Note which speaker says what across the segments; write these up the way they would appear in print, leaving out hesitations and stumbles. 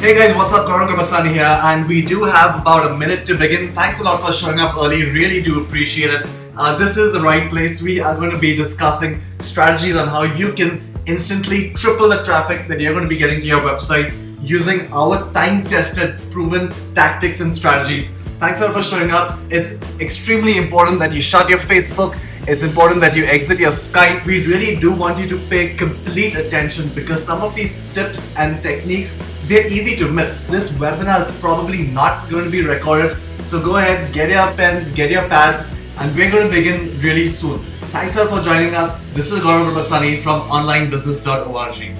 Speaker 1: Hey guys, what's up? Gaurav Gurbaxani here, and we do have about a minute to begin. Thanks a lot for showing up early, really do appreciate it. This is the right place. We are going to be discussing strategies on how you can instantly triple the traffic that you're going to be getting to your website using our time-tested, proven tactics and strategies. Thanks a lot for showing up. It's extremely important that you shut your Facebook. It's important that you exit your Skype. We really do want you to pay complete attention because some of these tips and techniques, they're easy to miss. This webinar is probably not going to be recorded. So go ahead, get your pens, get your pads, and we're going to begin really soon. Thanks a lot for joining us. This is Gaurav Gurbaxani from onlinebusiness.org.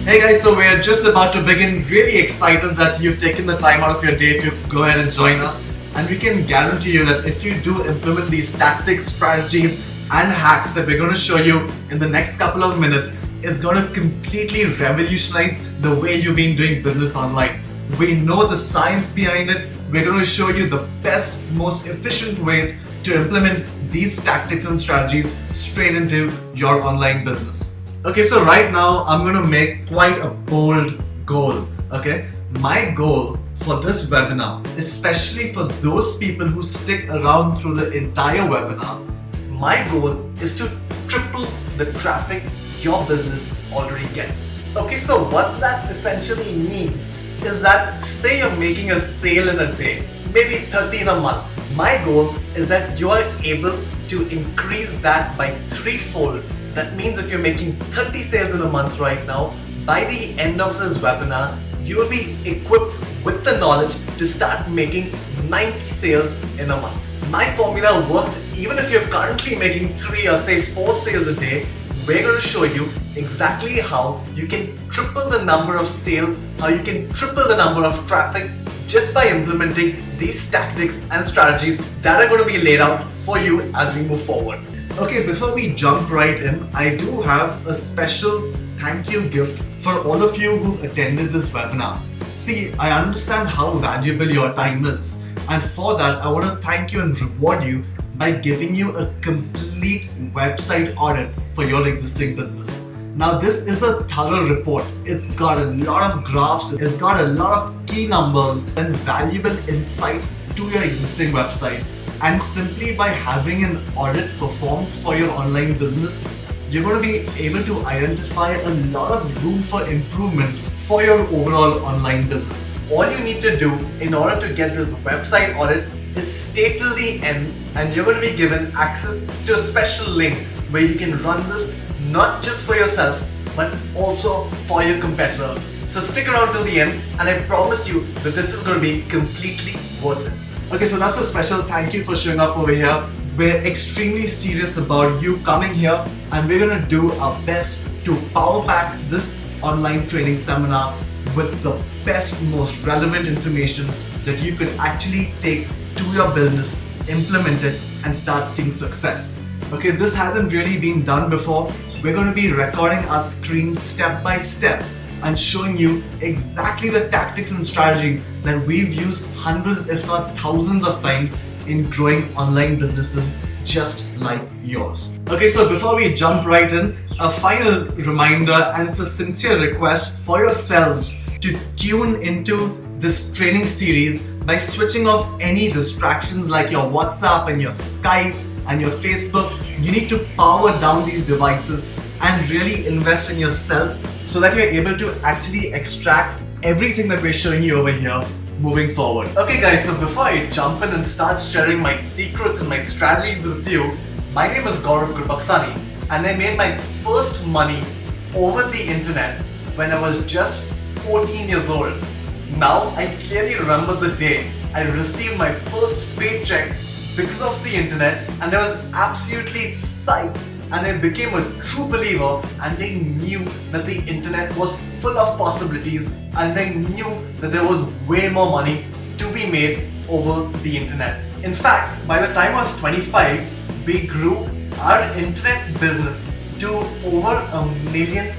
Speaker 1: Hey guys, so we're just about to begin. Really excited that you've taken the time out of your day to go ahead and join us. And we can guarantee you that if you do implement these tactics, strategies, and hacks that we're going to show you in the next couple of minutes, it's going to completely revolutionize the way you've been doing business online. We know the science behind it. We're going to show you the best, most efficient ways to implement these tactics and strategies straight into your online business. Okay, so right now I'm going to make quite a bold goal. Okay, my goal for this webinar, especially for those people who stick around through the entire webinar, my goal is to triple the traffic your business already gets. Okay, so what that essentially means is that say you're making a sale in a day, maybe 30 in a month. My goal is that you are able to increase that by threefold. That means if you're making 30 sales in a month right now, by the end of this webinar, you will be equipped with the knowledge to start making 90 sales in a month. My formula works even if you're currently making 3 or say 4 sales a day. We're going to show you exactly how you can triple the number of sales, how you can triple the number of traffic just by implementing these tactics and strategies that are going to be laid out for you as we move forward. Okay, before we jump right in, I do have a special thank you gift for all of you who've attended this webinar. See, I understand how valuable your time is, and for that, I want to thank you and reward you by giving you a complete website audit for your existing business. Now, this is a thorough report. It's got a lot of graphs, it's got a lot of key numbers and valuable insight to your existing website. And simply by having an audit performed for your online business, you're going to be able to identify a lot of room for improvement for your overall online business. All you need to do in order to get this website audit is stay till the end, and you're going to be given access to a special link where you can run this not just for yourself but also for your competitors. So stick around till the end, and I promise you that this is going to be completely worth it. Okay, so that's a special thank you for showing up over here. We're extremely serious about you coming here, and we're going to do our best to power pack this online training seminar with the best, most relevant information that you could actually take to your business, implement it, and start seeing success. Okay, this hasn't really been done before. We're going to be recording our screen step by step and showing you exactly the tactics and strategies that we've used hundreds if not thousands of times in growing online businesses just like yours. Okay, so before we jump right in, a final reminder, and it's a sincere request for yourselves to tune into this training series by switching off any distractions like your WhatsApp and your Skype and your Facebook. You need to power down these devices and really invest in yourself so that you're able to actually extract everything that we're showing you over here moving forward. Okay guys, so before I jump in and start sharing my secrets and my strategies with you, my name is Gaurav Gurbaxani, and I made my first money over the internet when I was just 14 years old. Now I clearly remember the day I received my first paycheck because of the internet, and I was absolutely psyched. And I became a true believer, and I knew that the internet was full of possibilities, and I knew that there was way more money to be made over the internet. In fact, by the time I was 25, we grew our internet business to over $1 million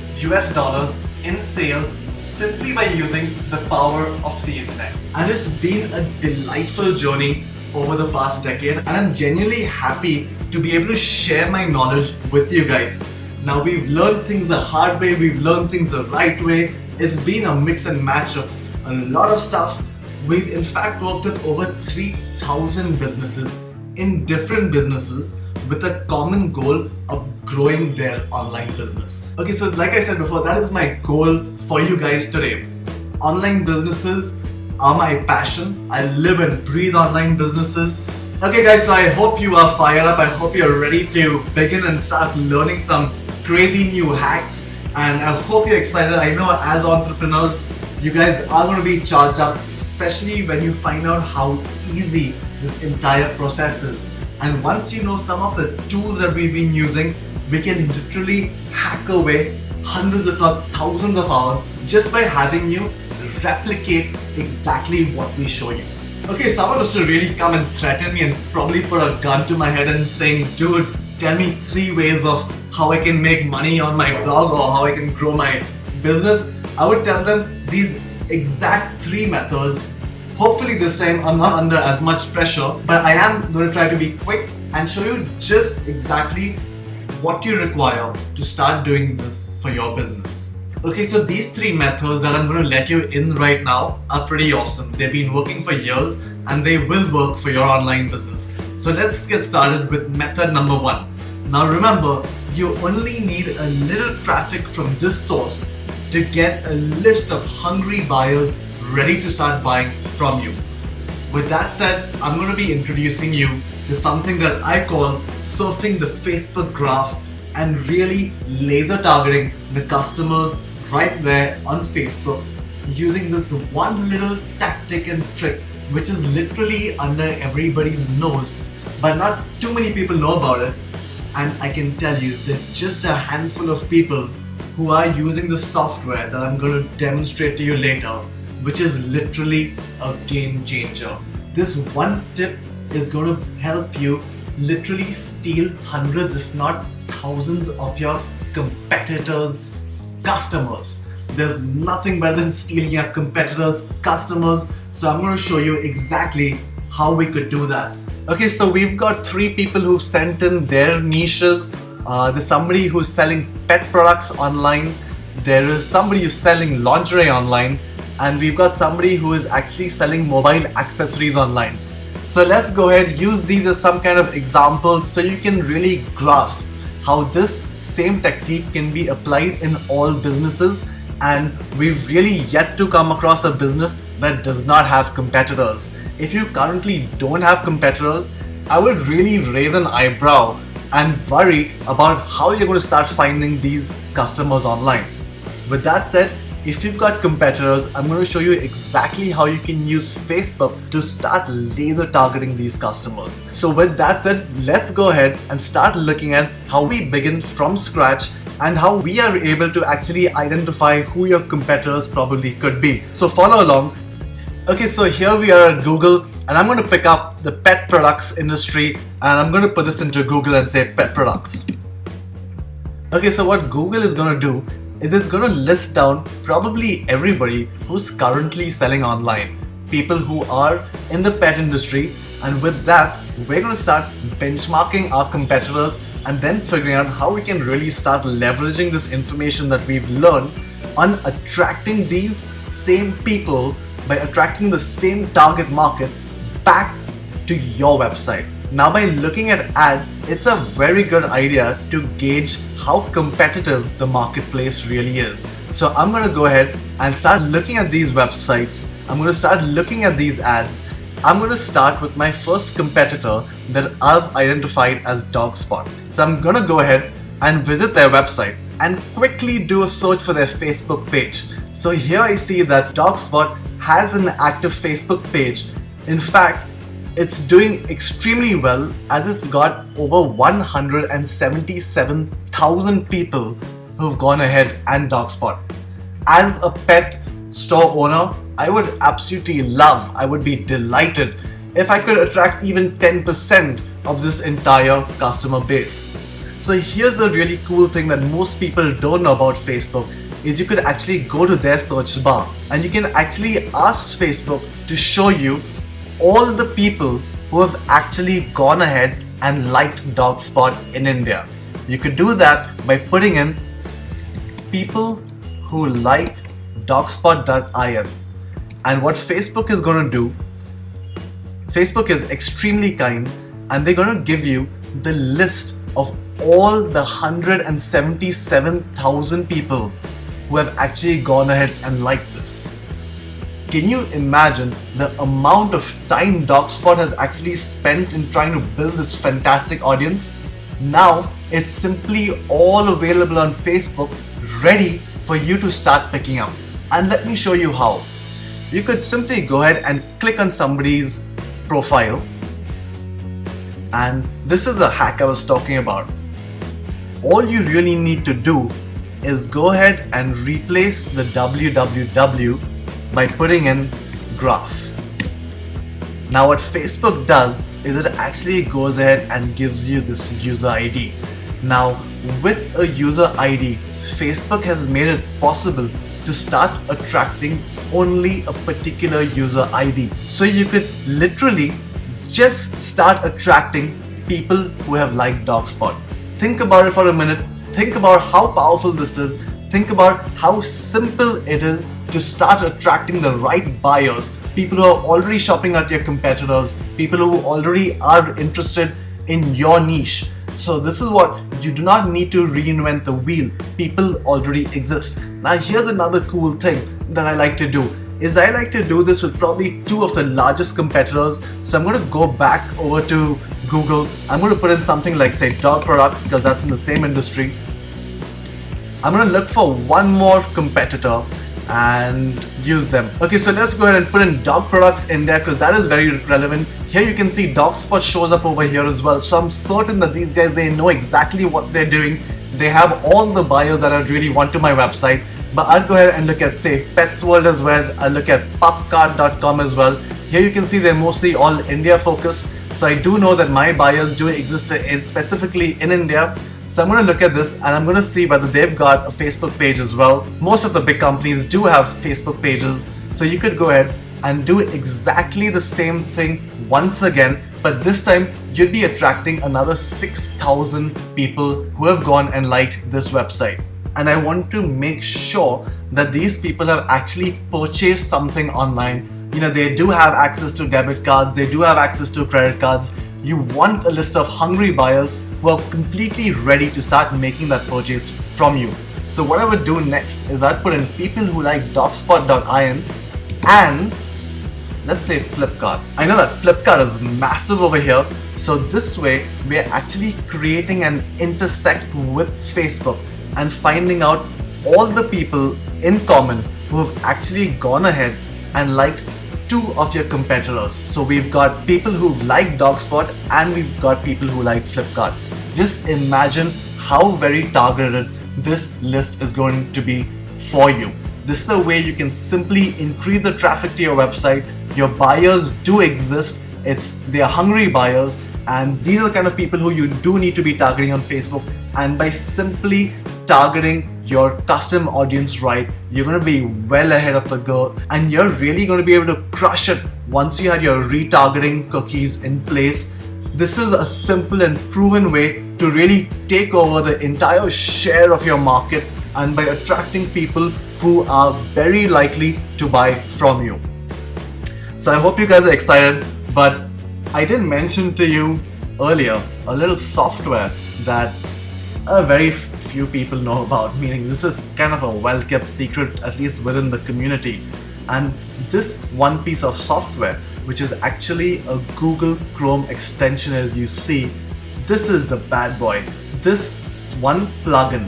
Speaker 1: in sales simply by using the power of the internet. And it's been a delightful journey over the past decade, and I'm genuinely happy to be able to share my knowledge with you guys. Now, we've learned things the hard way, we've learned things the right way. It's been a mix and match of a lot of stuff. We've in fact worked with over 3,000 businesses in different businesses with a common goal of growing their online business. Okay, so like I said before, that is my goal for you guys today. Online businesses are my passion. I live and breathe online businesses. Okay guys, so I hope you are fired up. I hope you're ready to begin and start learning some crazy new hacks. And I hope you're excited. I know as entrepreneurs, you guys are going to be charged up, especially when you find out how easy this entire process is. And once you know some of the tools that we've been using, we can literally hack away hundreds if not thousands of hours just by having you replicate exactly what we show you. Okay, someone was to really come and threaten me and probably put a gun to my head and saying, dude, tell me 3 ways of how I can make money on my blog or how I can grow my business. I would tell them these exact 3 methods. Hopefully this time I'm not under as much pressure, but I am going to try to be quick and show you just exactly what you require to start doing this for your business. Okay, so these 3 methods that I'm going to let you in right now are pretty awesome. They've been working for years and they will work for your online business. So let's get started with method number 1. Now remember, you only need a little traffic from this source to get a list of hungry buyers ready to start buying from you. With that said, I'm going to be introducing you to something that I call surfing the Facebook graph and really laser targeting the customers right there on Facebook using this one little tactic and trick which is literally under everybody's nose, but not too many people know about it. And I can tell you that just a handful of people who are using the software that I'm going to demonstrate to you later, which is literally a game changer. This one tip is going to help you literally steal hundreds if not thousands of your competitors' customers. There's nothing better than stealing your competitors' customers, so I'm going to show you exactly how we could do that. Okay, so we've got 3 people who've sent in their niches. There's somebody who's selling pet products online. There is somebody who's selling lingerie online. And we've got somebody who is actually selling mobile accessories online. So let's go ahead, use these as some kind of examples so you can really grasp how this same technique can be applied in all businesses. And we've really yet to come across a business that does not have competitors. If you currently don't have competitors, I would really raise an eyebrow and worry about how you're going to start finding these customers online. With that said, if you've got competitors, I'm going to show you exactly how you can use Facebook to start laser targeting these customers. So with that said, let's go ahead and start looking at how we begin from scratch and how we are able to actually identify who your competitors probably could be. So follow along. Okay, so here we are at Google and I'm going to pick up the pet products industry and I'm going to put this into Google and say pet products. Okay, so what Google is going to do is it's going to list down probably everybody who's currently selling online, people who are in the pet industry, and with that we're going to start benchmarking our competitors and then figuring out how we can really start leveraging this information that we've learned on attracting these same people by attracting the same target market back to your website. Now, by looking at ads, it's a very good idea to gauge how competitive the marketplace really is. So I'm going to go ahead and start looking at these websites. I'm going to start looking at these ads. I'm going to start with my first competitor that I've identified as DogSpot. So I'm going to go ahead and visit their website and quickly do a search for their Facebook page. So here I see that DogSpot has an active Facebook page. In fact, it's doing extremely well as it's got over 177,000 people who've gone ahead and DogSpot. As a pet store owner, I would absolutely love, I would be delighted if I could attract even 10% of this entire customer base. So here's a really cool thing that most people don't know about Facebook is you could actually go to their search bar and you can actually ask Facebook to show you all the people who have actually gone ahead and liked Dogspot in India. You could do that by putting in people who like dogspot.in. And what Facebook is going to do, Facebook is extremely kind and they're going to give you the list of all the 177,000 people who have actually gone ahead and liked this. Can you imagine the amount of time Dogspot has actually spent in trying to build this fantastic audience? Now it's simply all available on Facebook, ready for you to start picking up. And let me show you how. You could simply go ahead and click on somebody's profile. And this is the hack I was talking about. All you really need to do is go ahead and replace the www by putting in graph. Now what Facebook does is it actually goes ahead and gives you this user ID. Now with a user ID, Facebook has made it possible to start attracting only a particular user ID. So you could literally just start attracting people who have liked Dogspot. Think about it for a minute. Think about how powerful this is. Think about how simple it is to start attracting the right buyers, people who are already shopping at your competitors, people who already are interested in your niche. So this is what you do not need to reinvent the wheel. People already exist. Now here's another cool thing that I like to do is I like to do this with probably two of the largest competitors. So I'm going to go back over to Google. I'm going to put in something like say dog products because that's in the same industry. I'm going to look for one more competitor and use them. Okay, so let's go ahead and put in dog products India because that is very relevant. Here you can see Dogspot shows up over here as well. So I'm certain that these guys, they know exactly what they're doing. They have all the buyers that I really want to my website. But I'll go ahead and look at say Pets World as well. I'll look at pupcart.com as well. Here you can see they're mostly all India focused. So I do know that my buyers do exist specifically in India. So I'm going to look at this and I'm going to see whether they've got a Facebook page as well. Most of the big companies do have Facebook pages. So you could go ahead and do exactly the same thing once again, but this time you'd be attracting another 6,000 people who have gone and liked this website. And I want to make sure that these people have actually purchased something online. You know, they do have access to debit cards, they do have access to credit cards. You want a list of hungry buyers who are completely ready to start making that purchase from you. So what I would do next is I'd put in people who like dogspot.in and let's say Flipkart. I know that Flipkart is massive over here. So this way we are actually creating an intersect with Facebook and finding out all the people in common who have actually gone ahead and liked two of your competitors. So we've got people who've liked Dogspot and we've got people who like Flipkart. Just imagine how very targeted this list is going to be for you. This is the way you can simply increase the traffic to your website. Your buyers do exist. They are hungry buyers, and these are the kind of people who you do need to be targeting on Facebook. And by simply targeting your custom audience right, you're going to be well ahead of the curve and you're really going to be able to crush it once you had your retargeting cookies in place. This is a simple and proven way to really take over the entire share of your market and by attracting people who are very likely to buy from you. So I hope you guys are excited, but I did mention to you earlier a little software that very few people know about, meaning this is kind of a well-kept secret, at least within the community. And this one piece of software, which is actually a Google Chrome extension, as you see, this is the bad boy. This one plugin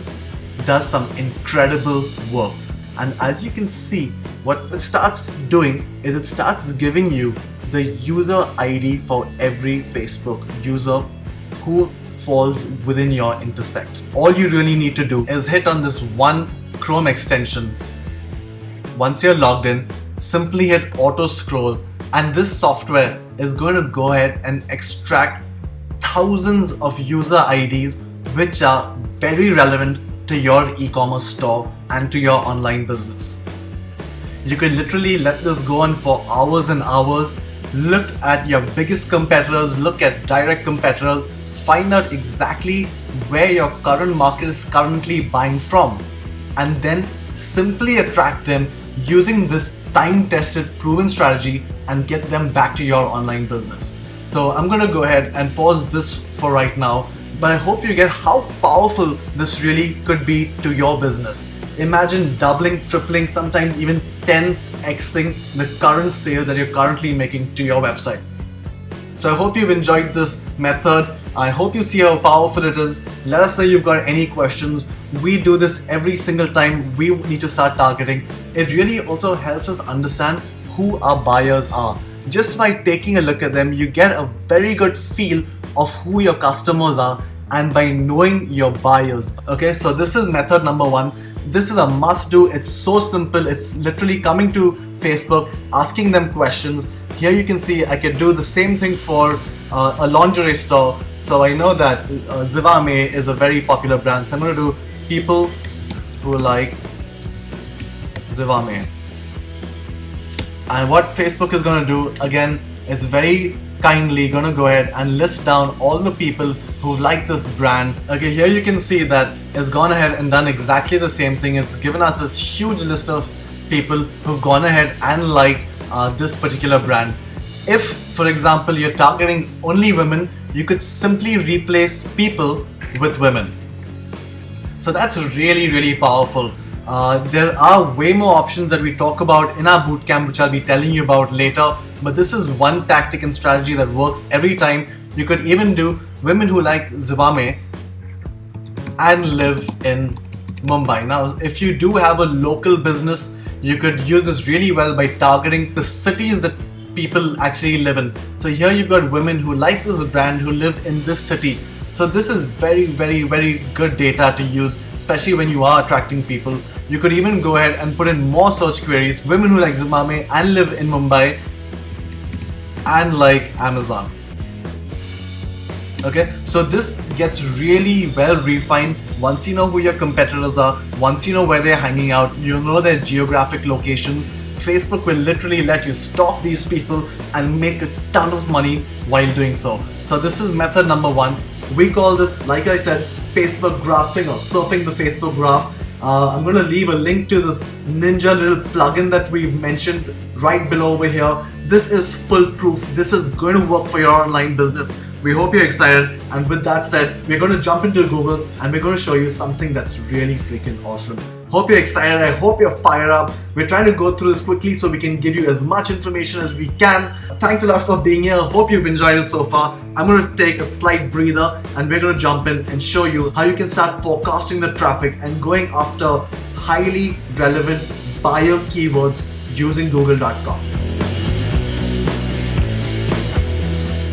Speaker 1: does some incredible work. And as you can see, what it starts doing is it starts giving you the user ID for every Facebook user who falls within your intersect. All you really need to do is hit on this one Chrome extension. Once you're logged in, simply hit auto scroll, and this software is going to go ahead and extract thousands of user IDs which are very relevant to your e-commerce store and to your online business. You could literally let this go on for hours and hours. Look at your biggest competitors, look at direct competitors, find out exactly where your current market is currently buying from, and then simply attract them using this time-tested, proven strategy and get them back to your online business. So I'm going to go ahead and pause this for right now, but I hope you get how powerful this really could be to your business. Imagine doubling, tripling, sometimes even 10xing the current sales that you're currently making to your website. So I hope you've enjoyed this method. I hope you see how powerful it is. Let us know if you've got any questions. We do this every single time we need to start targeting. It really also helps us understand who our buyers are. Just by taking a look at them, you get a very good feel of who your customers are, and by knowing your buyers. Okay, so this is method number 1. This is a must do. It's so simple. It's literally coming to Facebook, asking them questions. Here you can see I can do the same thing for a lingerie store. So I know that Zivame is a very popular brand. So I'm going to do people who like Zivame. And what Facebook is going to do, again, it's very kindly going to go ahead and list down all the people who've liked this brand. Okay, here you can see that it's gone ahead and done exactly the same thing. It's given us this huge list of people who've gone ahead and liked this particular brand. If, for example, you're targeting only women, you could simply replace people with women. So that's really, really powerful. There are way more options that we talk about in our bootcamp, which I'll be telling you about later. But this is one tactic and strategy that works every time. You could even do women who like Zivame and live in Mumbai. Now, if you do have a local business, you could use this really well by targeting the cities that people actually live in. So here you've got women who like this brand who live in this city. So this is very, very, very good data to use, especially when you are attracting people. You could even go ahead and put in more search queries, women who like Zivame and live in Mumbai and like Amazon. Okay, so this gets really well refined once you know who your competitors are, once you know where they're hanging out, you know their geographic locations. Facebook will literally let you stalk these people and make a ton of money while doing so. So this is method number 1. We call this, like I said, Facebook graphing or surfing the Facebook graph. I'm going to leave a link to this ninja little plugin that we've mentioned right below over here. This is foolproof. This is going to work for your online business. We hope you're excited, and with that said, we're going to jump into Google and we're going to show you something that's really freaking awesome. Hope you're excited. I hope you're fired up. We're trying to go through this quickly so we can give you as much information as we can. Thanks a lot for being here. Hope you've enjoyed it so far. I'm going to take a slight breather and we're going to jump in and show you how you can start forecasting the traffic and going after highly relevant buyer keywords using google.com.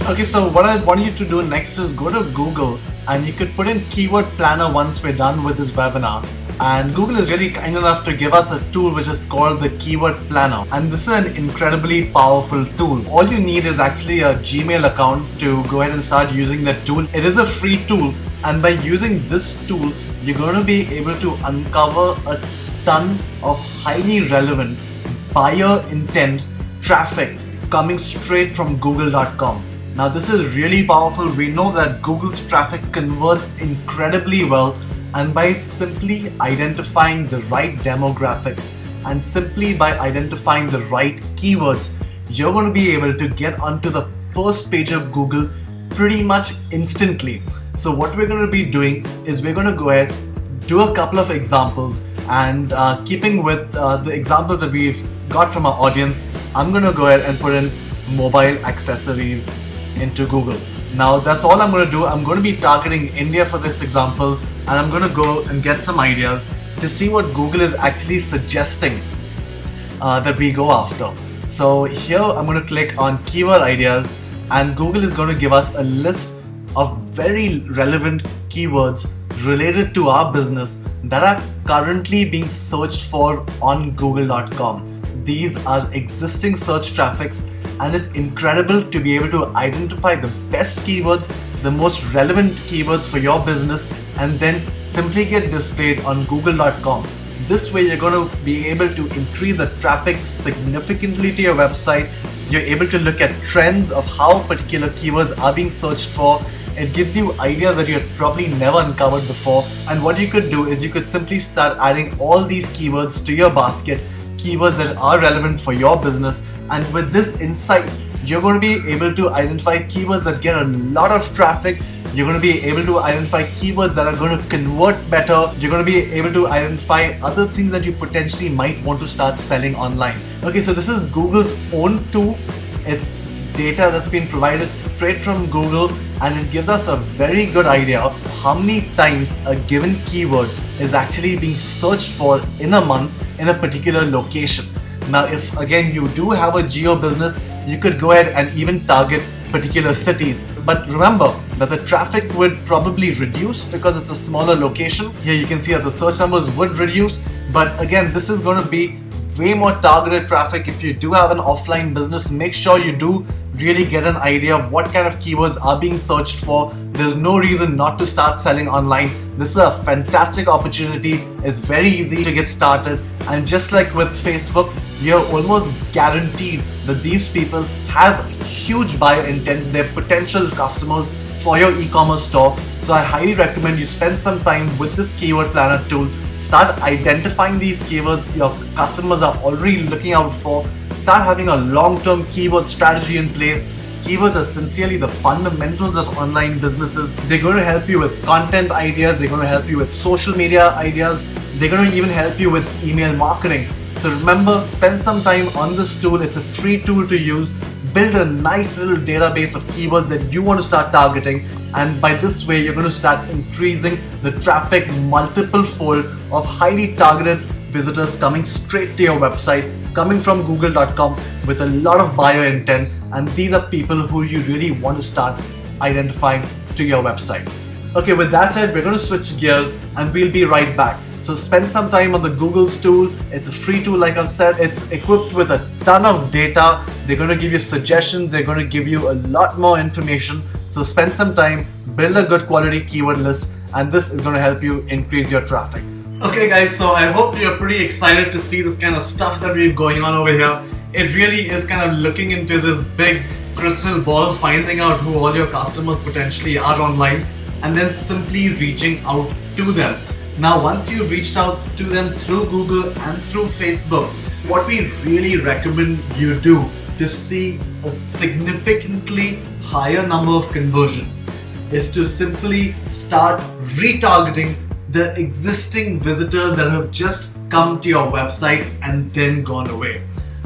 Speaker 1: Okay, so what I want you to do next is go to Google and you could put in keyword planner once we're done with this webinar. And Google is really kind enough to give us a tool which is called the keyword planner. And this is an incredibly powerful tool. All you need is actually a Gmail account to go ahead and start using that tool. It is a free tool, and by using this tool, you're going to be able to uncover a ton of highly relevant buyer intent traffic coming straight from google.com. Now this is really powerful. We know that Google's traffic converts incredibly well, and by simply identifying the right demographics and simply by identifying the right keywords, you're going to be able to get onto the first page of Google pretty much instantly. So what we're going to be doing is we're going to go ahead, do a couple of examples, and keeping with the examples that we've got from our audience, I'm going to go ahead and put in mobile accessories into Google. Now that's all I'm going to do. I'm going to be targeting India for this example, and I'm going to go and get some ideas to see what Google is actually suggesting that we go after. So here I'm going to click on keyword ideas, and Google is going to give us a list of very relevant keywords related to our business that are currently being searched for on google.com. These are existing search traffics, and it's incredible to be able to identify the best keywords, the most relevant keywords for your business, and then simply get displayed on google.com. This way you're going to be able to increase the traffic significantly to your website. You're able to look at trends of how particular keywords are being searched for. It gives you ideas that you had probably never uncovered before. And what you could do is you could simply start adding all these keywords to your basket, keywords that are relevant for your business. And with this insight, you're going to be able to identify keywords that get a lot of traffic. You're going to be able to identify keywords that are going to convert better. You're going to be able to identify other things that you potentially might want to start selling online. Okay, so this is Google's own tool. It's data that's been provided straight from Google, and it gives us a very good idea of how many times a given keyword is actually being searched for in a month in a particular location. Now, if again you do have a geo business, you could go ahead and even target particular cities. But remember that the traffic would probably reduce because it's a smaller location. Here you can see that the search numbers would reduce, but again, this is going to be way more targeted traffic. If you do have an offline business, make sure you do really get an idea of what kind of keywords are being searched for. There's no reason not to start selling online. This is a fantastic opportunity. It's very easy to get started, and just like with Facebook, you're almost guaranteed that these people have huge buyer intent. They're potential customers for your e-commerce store. So I highly recommend you spend some time with this keyword planner tool. Start identifying these keywords your customers are already looking out for. Start having a long-term keyword strategy in place. Keywords are sincerely the fundamentals of online businesses. They're going to help you with content ideas. They're going to help you with social media ideas. They're going to even help you with email marketing. So remember, spend some time on this tool. It's a free tool to use. Build a nice little database of keywords that you want to start targeting, and by this way you're going to start increasing the traffic multiple fold of highly targeted visitors coming straight to your website, coming from google.com with a lot of buyer intent, and these are people who you really want to start identifying to your website. Okay, with that said, we're going to switch gears and we'll be right back. So spend some time on the Google's tool. It's a free tool, like I've said. It's equipped with a ton of data. They're going to give you suggestions. They're going to give you a lot more information. So spend some time, build a good quality keyword list, and this is going to help you increase your traffic. Okay guys, so I hope you're pretty excited to see this kind of stuff that we're going on over here. It really is kind of looking into this big crystal ball, finding out who all your customers potentially are online, and then simply reaching out to them. Now, once you've reached out to them through Google and through Facebook, what we really recommend you do to see a significantly higher number of conversions is to simply start retargeting the existing visitors that have just come to your website and then gone away.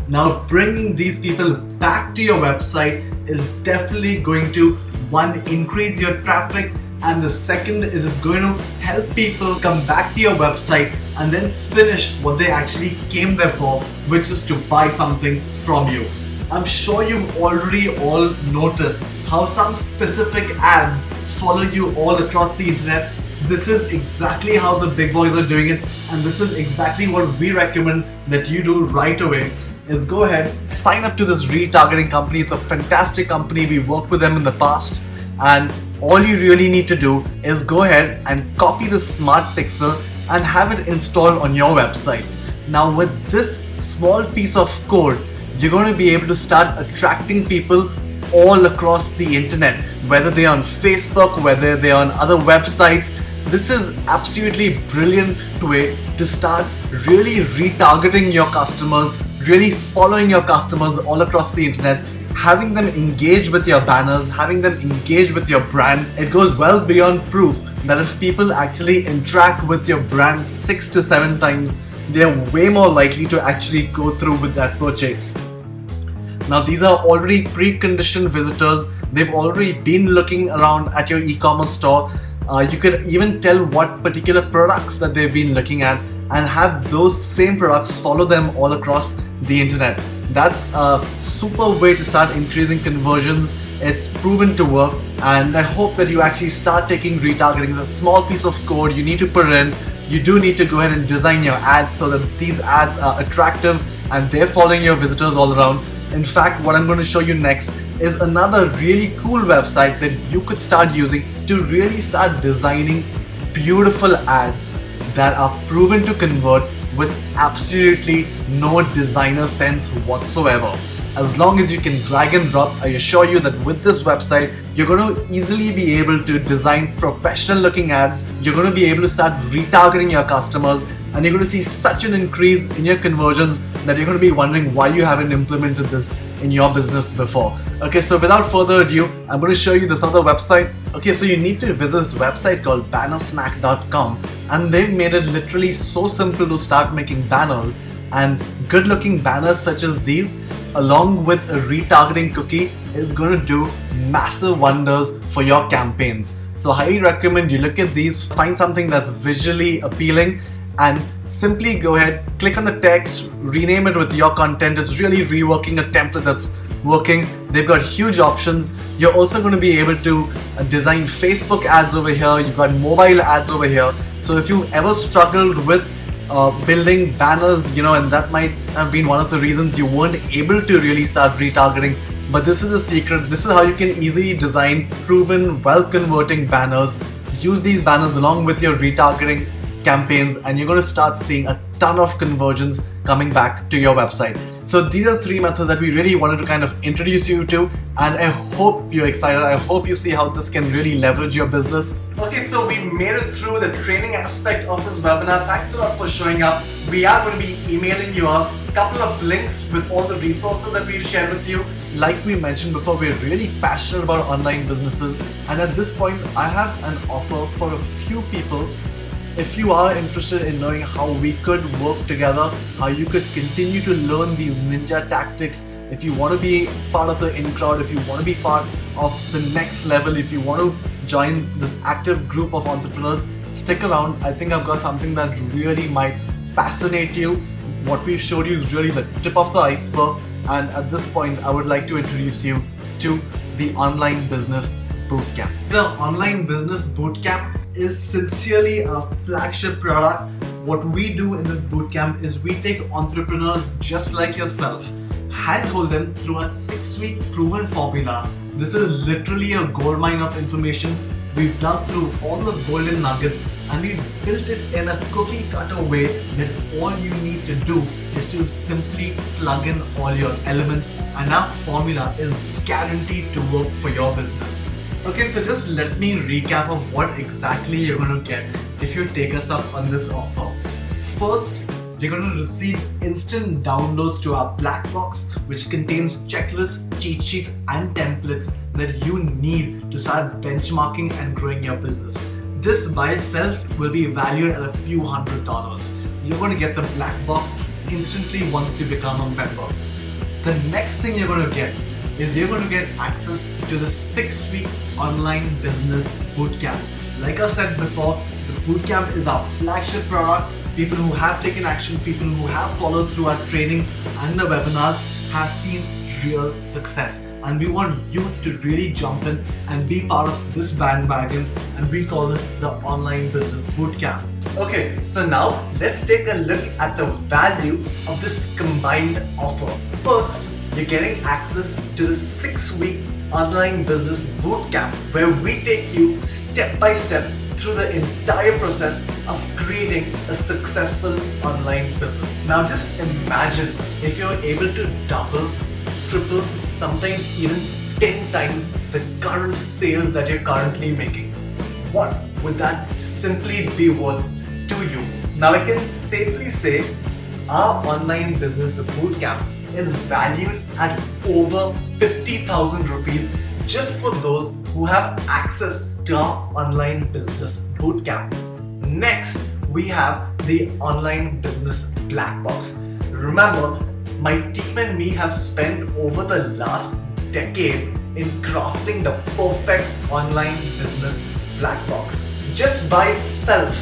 Speaker 1: Now, bringing these people back to your website is definitely going to, one, increase your traffic, and the second is it's going to help people come back to your website and then finish what they actually came there for, which is to buy something from you. I'm sure you've already all noticed how some specific ads follow you all across the internet. This is exactly how the big boys are doing it, and this is exactly what we recommend that you do right away. Is go ahead, sign up to this retargeting company. It's a fantastic company. We worked with them in the past, and all you really need to do is go ahead and copy the smart pixel and have it installed on your website. Now, with this small piece of code, you're going to be able to start attracting people all across the internet, whether they're on Facebook, whether they're on other websites. This is absolutely brilliant way to start really retargeting your customers, really following your customers all across the internet, having them engage with your banners, having them engage with your brand. It goes well beyond proof that if people actually interact with your brand 6 to 7 times, they're way more likely to actually go through with that purchase. Now, these are already preconditioned visitors. They've already been looking around at your e-commerce store. You could even tell what particular products that they've been looking at and have those same products follow them all across the internet. That's a super way to start increasing conversions. It's proven to work, and I hope that you actually start taking retargeting. It's a small piece of code you need to put in. You do need to go ahead and design your ads so that these ads are attractive and they're following your visitors all around. In fact, what I'm going to show you next is another really cool website that you could start using to really start designing beautiful ads that are proven to convert with absolutely no designer sense whatsoever. As long as you can drag and drop, I assure you that with this website, you're going to easily be able to design professional looking ads. You're going to be able to start retargeting your customers, and you're going to see such an increase in your conversions that you're going to be wondering why you haven't implemented this in your business before. Okay, so without further ado, I'm going to show you this other website. Okay, so you need to visit this website called bannersnack.com, and they've made it literally so simple to start making banners. And good looking banners such as these, along with a retargeting cookie, is going to do massive wonders for your campaigns. So I highly recommend you look at these, find something that's visually appealing, and simply go ahead, click on the text, rename it with your content. It's really reworking a template that's working. They've got huge options. You're also going to be able to design Facebook ads over here. You've got mobile ads over here. So if you ever struggled with building banners, and that might have been one of the reasons you weren't able to really start retargeting, but this is the secret. This is how you can easily design proven, well-converting banners. Use these banners along with your retargeting campaigns, and you're going to start seeing a ton of conversions coming back to your website. So these are 3 methods that we really wanted to kind of introduce you to, and I hope you're excited. I hope you see how this can really leverage your business. Okay, so we made it through the training aspect of this webinar. Thanks a lot for showing up. We are going to be emailing you a couple of links with all the resources that we've shared with you. Like we mentioned before, we're really passionate about online businesses, and at this point I have an offer for a few people. If you are interested in knowing how we could work together, how you could continue to learn these ninja tactics, if you want to be part of the in crowd, if you want to be part of the next level, if you want to join this active group of entrepreneurs, stick around. I think I've got something that really might fascinate you. What we've showed you is really the tip of the iceberg, and at this point I would like to introduce you to the Online Business Bootcamp. The Online Business Bootcamp is sincerely a flagship product. What we do in this bootcamp is we take entrepreneurs just like yourself, handhold them through a 6-week proven formula. This is literally a goldmine of information. We've dug through all the golden nuggets, and we've built it in a cookie cutter way that all you need to do is to simply plug in all your elements, and our formula is guaranteed to work for your business. Okay, so just let me recap of what exactly you're going to get if you take us up on this offer. First, you're going to receive instant downloads to our BlackBox, which contains checklists, cheat sheets, and templates that you need to start benchmarking and growing your business. This by itself will be valued at a few $100s. You're going to get the BlackBox instantly once you become a member. The next thing you're going to get is you're going to get access to the 6-week Online Business Bootcamp. Like I've said before, the Bootcamp is our flagship product. People who have taken action, people who have followed through our training and the webinars have seen real success. And we want you to really jump in and be part of this bandwagon, and we call this the Online Business Bootcamp. Okay, so now let's take a look at the value of this combined offer. First, you're getting access to the 6-week Online Business Bootcamp, where we take you step by step through the entire process of creating a successful online business. Now just imagine if you're able to double, triple, sometimes even 10 times the current sales that you're currently making. What would that simply be worth to you? Now I can safely say our Online Business Bootcamp is valued at over 50,000 rupees just for those who have access to our Online Business Bootcamp. Next, we have the Online Business BlackBox. Remember, my team and me have spent over the last decade in crafting the perfect online business BlackBox. Just by itself,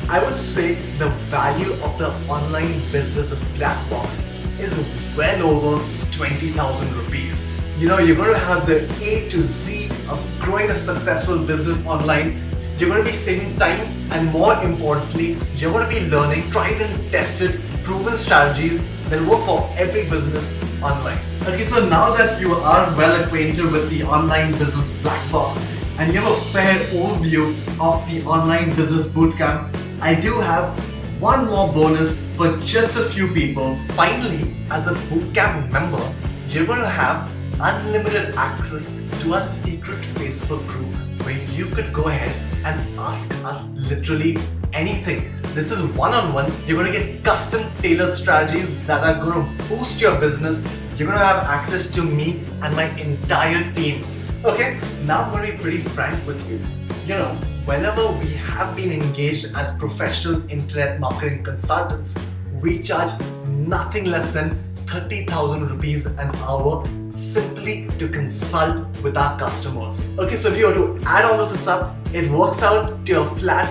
Speaker 1: I would say the value of the Online Business BlackBox is well over 20,000 rupees. You're going to have the A to Z of growing a successful business online. You're going to be saving time, and more importantly, you're going to be learning tried and tested, proven strategies that work for every business online. Okay, so now that you are well acquainted with the Online Business BlackBox, and you have a fair overview of the online business bootcamp, I do have one more bonus for just a few people. Finally, as a bootcamp member, you're going to have unlimited access to our secret Facebook group where you could go ahead and ask us literally anything. This is one-on-one. You're going to get custom tailored strategies that are going to boost your business. You're going to have access to me and my entire team. Okay, now I'm going to be pretty frank with you. You know, whenever we have been engaged as professional internet marketing consultants, we charge nothing less than 30,000 rupees an hour simply to consult with our customers. Okay, so if you were to add all of this up, it works out to a flat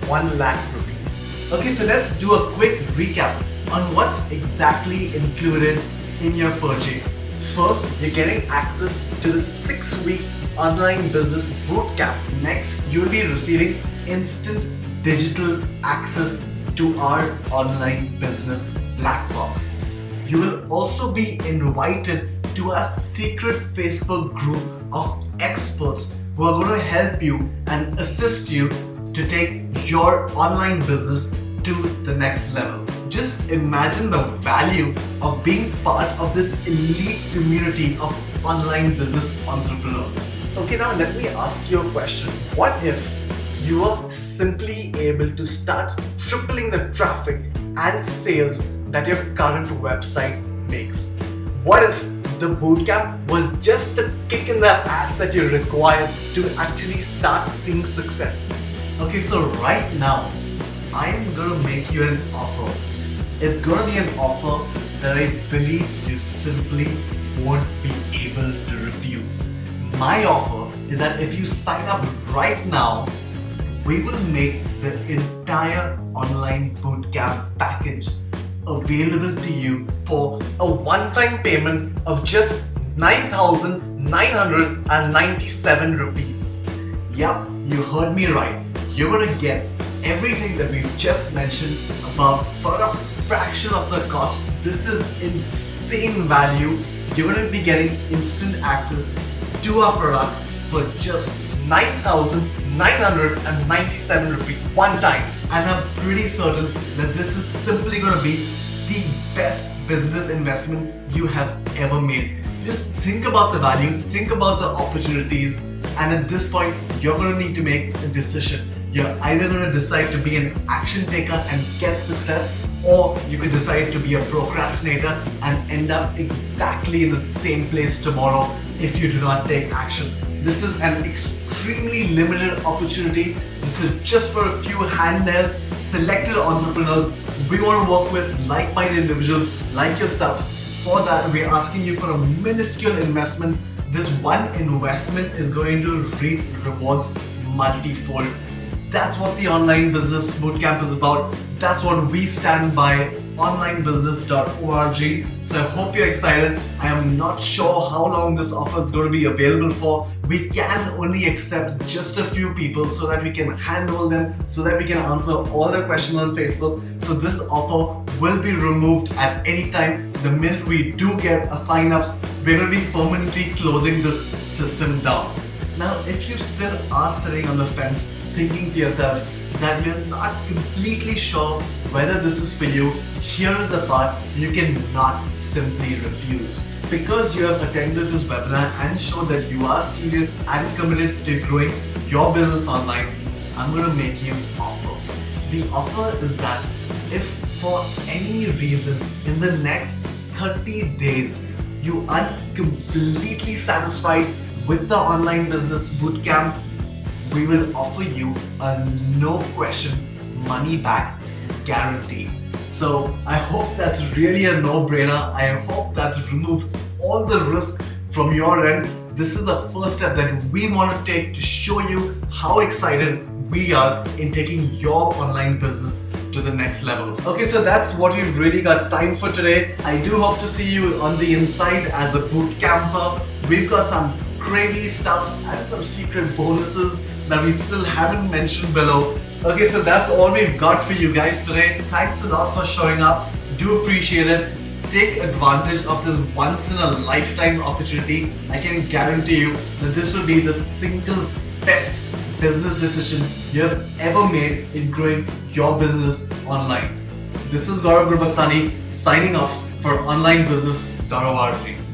Speaker 1: 1 lakh rupees. Okay, so let's do a quick recap on what's exactly included in your purchase. First, you're getting access to the 6-week online business bootcamp. Next, you'll be receiving instant digital access to our online business BlackBox. You will also be invited to a secret Facebook group of experts who are going to help you and assist you to take your online business to the next level. Just imagine the value of being part of this elite community of online business entrepreneurs. Okay, now let me ask you a question. What if you were simply able to start tripling the traffic and sales that your current website makes? What if the bootcamp was just the kick in the ass that you required to actually start seeing success? Okay, so right now, I am going to make you an offer. It's going to be an offer that I believe you simply won't be able to refuse. My offer is that if you sign up right now, we will make the entire online bootcamp package available to you for a one-time payment of just 9,997 rupees. Yep, you heard me right. You're going to get everything that we've just mentioned above for a fraction of the cost. This is insane value. You're going to be getting instant access to our product for just 9,997 rupees one time. And I'm pretty certain that this is simply going to be the best business investment you have ever made. Just think about the value, think about the opportunities, and at this point, you're going to need to make a decision. You're either going to decide to be an action taker and get success, or you could decide to be a procrastinator and end up exactly in the same place tomorrow if you do not take action. This is an extremely limited opportunity. This is just for a few handheld, selected entrepreneurs. We want to work with like-minded individuals like yourself. For that, we're asking you for a minuscule investment. This one investment is going to reap rewards multifold. That's what the online business bootcamp is about. That's what we stand by, onlinebusiness.org. So I hope you're excited. I am not sure how long this offer is going to be available for. We can only accept just a few people so that we can handle them, so that we can answer all the questions on Facebook. So this offer will be removed at any time. The minute we do get a sign-ups, we're going to be permanently closing this system down. Now, if you still are sitting on the fence, thinking to yourself that you're not completely sure whether this is for you, here is the part you cannot simply refuse. Because you have attended this webinar and shown that you are serious and committed to growing your business online, I'm going to make you an offer. The offer is that if for any reason in the next 30 days you are completely satisfied with the online business bootcamp, we will offer you a no question money back guarantee. So I hope that's really a no-brainer. I hope that's removed all the risk from your end. This is the first step that we want to take to show you how excited we are in taking your online business to the next level. Okay, so that's what we've really got time for today. I do hope to see you on the inside as a boot camper. We've got some crazy stuff and some secret bonuses that we still haven't mentioned below. Okay, so that's all we've got for you guys today. Thanks a lot for showing up. Do appreciate it. Take advantage of this once in a lifetime opportunity. I can guarantee you that this will be the single best business decision you have ever made in growing your business online. This is Gaurav Gurbaxani signing off for Online Business.org.